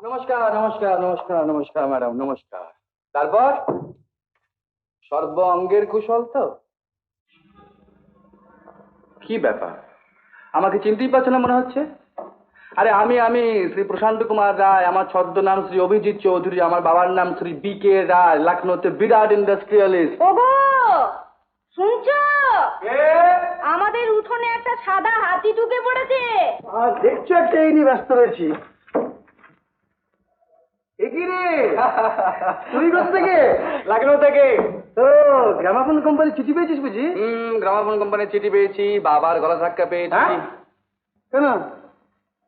নমস্কার নমস্কার নমস্কার নমস্কার ম্যাডাম, নমস্কার। তারপর সর্ব অঙ্গের কুশল তো? কি ব্যাপার, আমাকে চিনতেই পারছো না মনে হচ্ছে? আরে আমি আমি শ্রী প্রশান্ত কুমার রায়, আমার ছদ্মনাম শ্রী অভিজিৎ চৌধুরী, আমার বাবার নাম শ্রী বি.কে. রায়, লখনৌতে বিরাট ইন্ডাস্ট্রিয়ালিস্ট। ওগো শুনছো? আমাদের উঠোনে একটা সাদা হাতি ঢুকে পড়েছে। দেখছো একটা এই নিয়ে ব্যস্ত রয়েছি। তুই কোথা থেকে? লখনৌ থেকে। তো গ্রামাফোন কোম্পানি চিঠি পেয়েছিস বুঝি? গ্রামাফোন কোম্পানির চিঠি পেয়েছি, বাবার গলা ধাক্কা পেয়েছি। কেন?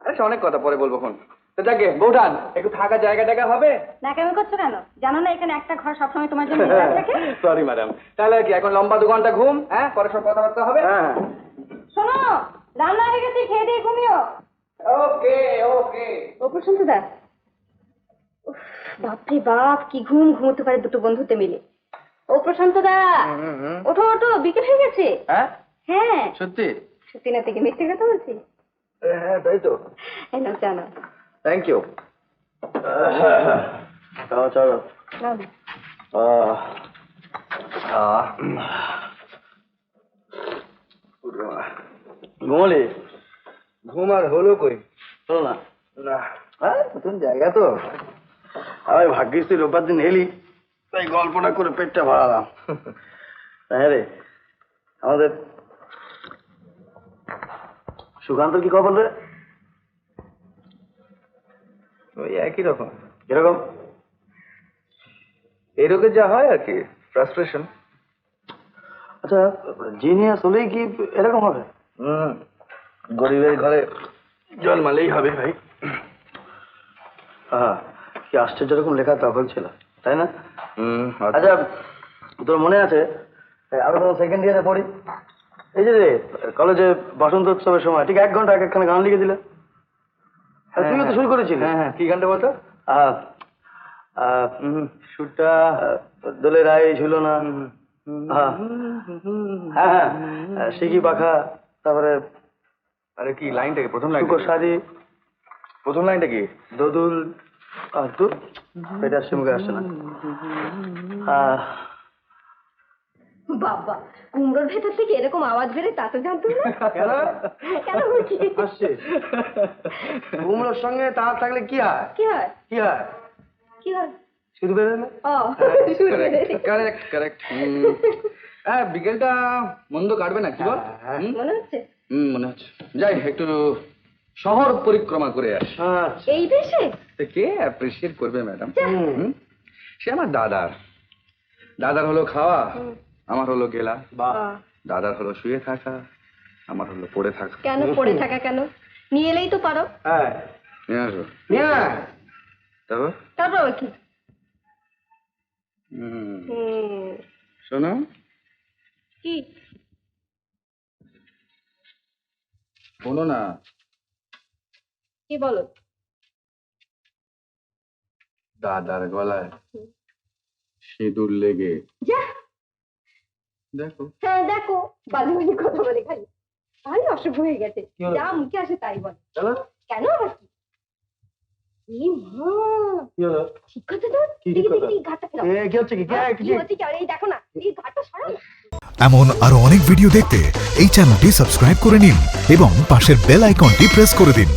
আরে অনেক কথা পরে বলবো ফোন। তো যাকে বৌঠান একটু থাকা জায়গা টাকা হবে? না কেমন করছো কেন? জানো না এখানে একটা ঘর সবসময় তোমার জন্য থাকে। সরি ম্যাডাম, তাহলে কি এখন লম্বা 2 ঘন্টা ঘুম? হ্যাঁ, পরে সব কথাবার্তা হবে। শোনো, রান্না হয়ে গেছে, খেয়ে দিয়ে ঘুমিও। ওকে ওকে। ও প্রশান্ত দা, বাপরে বাপ, কি ঘুম ঘুমোতে পারে দুটো বন্ধুতে মিলে। ও প্রশান্ত দা, ওঠো ওঠো, বিকেল হয়ে গেছে। হ্যাঁ হ্যাঁ সত্যি? সত্যি না থেকে মিথ্যে কথা বলছি? হ্যাঁ তাই তো। না জানো। Thank you. চলো চলো। ঘুমলে? ঘুম আর হলো কই? হলো না? না। হ্যাঁ, নতুন জায়গা তো। আমি ভাগ্যিস তুই রোববার দিন এলি, তাই গল্পটা করে পেটটা ভরালাম। হ্যাঁ রে, আমাদের সুকান্ত কি খবর রে? ওই একই রকম। কিরকম? এই রোগে যা হয় আর কি, ফ্রাস্ট্রেশন। আচ্ছা, জিনিয়াস হলেই কি এরকম হবে? গরিবের ঘরে জল মালেই হবে ভাই। হ্যাঁ, কি আশ্চর্য রকম লেখা তখন ছিল, তাই না? আচ্ছা, তোর মনে আছে আরো যখন সেকেন্ড ইয়ারে পড়ি, এই যে রে কলেজে বসন্ত উৎসবের সময় ঠিক 1 ঘন্টা এক একখানা গান লিখে দিলে? তুইও তো শুরু করেছিলি। হ্যাঁ হ্যাঁ, কি গানটা বলতো? সুরটা দোলে রায় ঝুলো না। হ্যাঁ হ্যাঁ, শিখি পাখা, তারপরে আরে কি লাইনটা কি? প্রথম লাইন শাড়ি। প্রথম লাইনটা কি? দোদুল তো এটা আসছে মুখে আসছে না। বাবা, কুমড়োর ভেতর থেকে এরকম আওয়াজ বেরে তা তো জানতো না। কেন? কেন বলছি? আসছে। কুমড়োর সঙ্গে তার থাকলে কি হয়? কি হয়? কি হয়? কি হয়? শুধু বেরোলে। ও কারেক্ট কারেক্ট। হ্যাঁ, বিকেলটা মন্দ কাটবে না, কি বল? মনে হচ্ছে। মনে হচ্ছে। যাই একটু শহর পরিক্রমা করে আসি। এই দেশে কে অ্যাপ্রিসিয়েট করবে ম্যাডাম? সে আমার দাদার হলো খাওয়া, আমার হলো গেলা। দাদার হলো শুয়ে থাকা, আমার হলো পড়ে থাকা। কেন পড়ে থাকা? কেন নিয়ে এলেই তো পারো। হ্যাঁ, নিয়ে আসো। নিয়ে তারপর কি? শোনো, কি? শোনো না। কি বলো? দাদার গলায় সিঁদুর লেগে। দেখো। হ্যাঁ দেখো, বাজে বাজে কথা বলে খালি, তাহলে অসুখ হয়ে গেছে। যা মুখে আসে তাই বল। কেন আবার কি? ঠিক কথা তো। কি হচ্ছে? এই দেখো না, এই ঘাটটা সরাও। এমন আরো অনেক ভিডিও দেখতে এই চ্যানেলটি সাবস্ক্রাইব করে নিন এবং পাশের বেল আইকনটি প্রেস করে দিন।